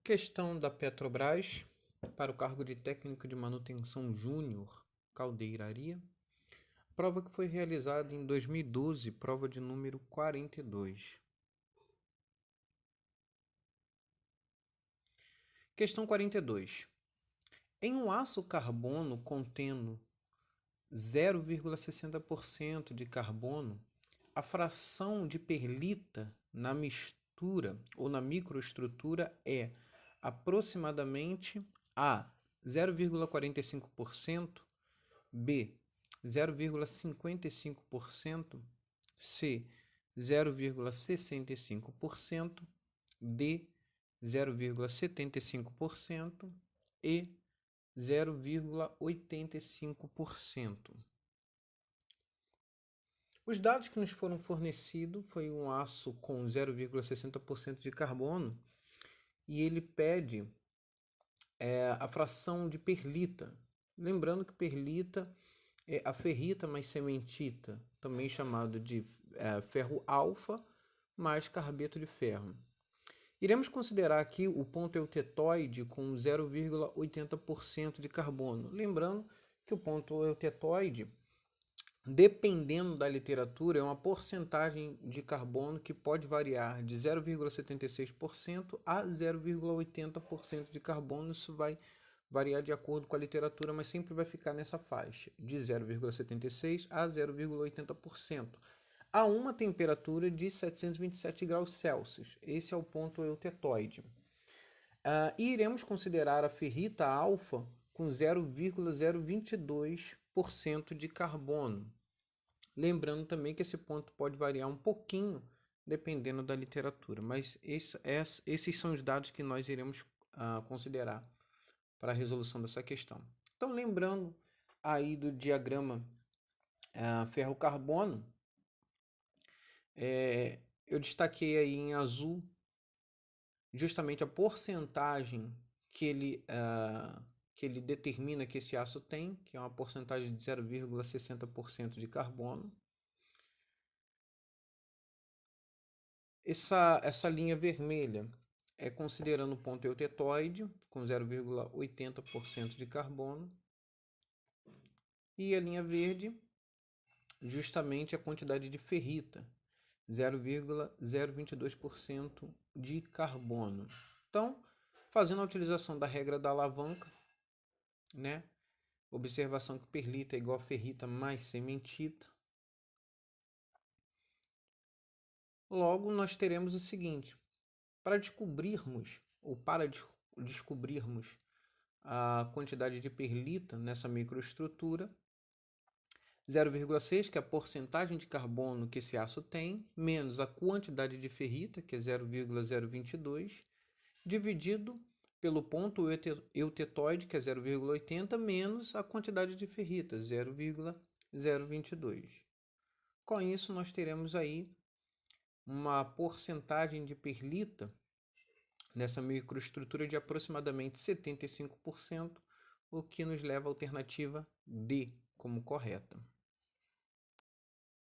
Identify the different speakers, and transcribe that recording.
Speaker 1: Questão da Petrobras para o cargo de técnico de manutenção júnior, caldeiraria. Prova que foi realizada em 2012, prova de número 42. Questão 42. Em um aço carbono contendo 0,60% de carbono, a fração de perlita na mistura ou na microestrutura é aproximadamente A, 0,45%, B, 0,55%, C, 0,65%, D, 0,75% e 0,85%. Os dados que nos foram fornecidos foi um aço com 0,60% de carbono e ele pede a fração de perlita. Lembrando que perlita é a ferrita mais cementita, também chamado de ferro alfa mais carbeto de ferro. Iremos considerar aqui o ponto eutetoide com 0,80% de carbono. Lembrando que o ponto eutetoide, dependendo da literatura, é uma porcentagem de carbono que pode variar de 0,76% a 0,80% de carbono. Isso vai variar de acordo com a literatura, mas sempre vai ficar nessa faixa, de 0,76% a 0,80%, a uma temperatura de 727 graus Celsius. Esse é o ponto eutetoide. E iremos considerar a ferrita alfa com 0,022% de carbono. Lembrando também que esse ponto pode variar um pouquinho dependendo da literatura, mas esses são os dados que nós iremos considerar para a resolução dessa questão. Então, lembrando aí do diagrama ferro-carbono, eu destaquei aí em azul justamente a porcentagem que ele determina que esse aço tem, que é uma porcentagem de 0,60% de carbono. Essa linha vermelha é considerando o ponto eutetoide, com 0,80% de carbono. E a linha verde, justamente a quantidade de ferrita, 0,022% de carbono. Então, fazendo a utilização da regra da alavanca, né? Observação que perlita é igual a ferrita mais cementita. Logo, nós teremos o seguinte: para descobrirmos a quantidade de perlita nessa microestrutura, 0,6, que é a porcentagem de carbono que esse aço tem, menos a quantidade de ferrita, que é 0,022, dividido pelo ponto eutetoide, que é 0,80, menos a quantidade de ferrita, 0,022. Com isso, nós teremos aí uma porcentagem de perlita nessa microestrutura de aproximadamente 75%, o que nos leva à alternativa D como correta.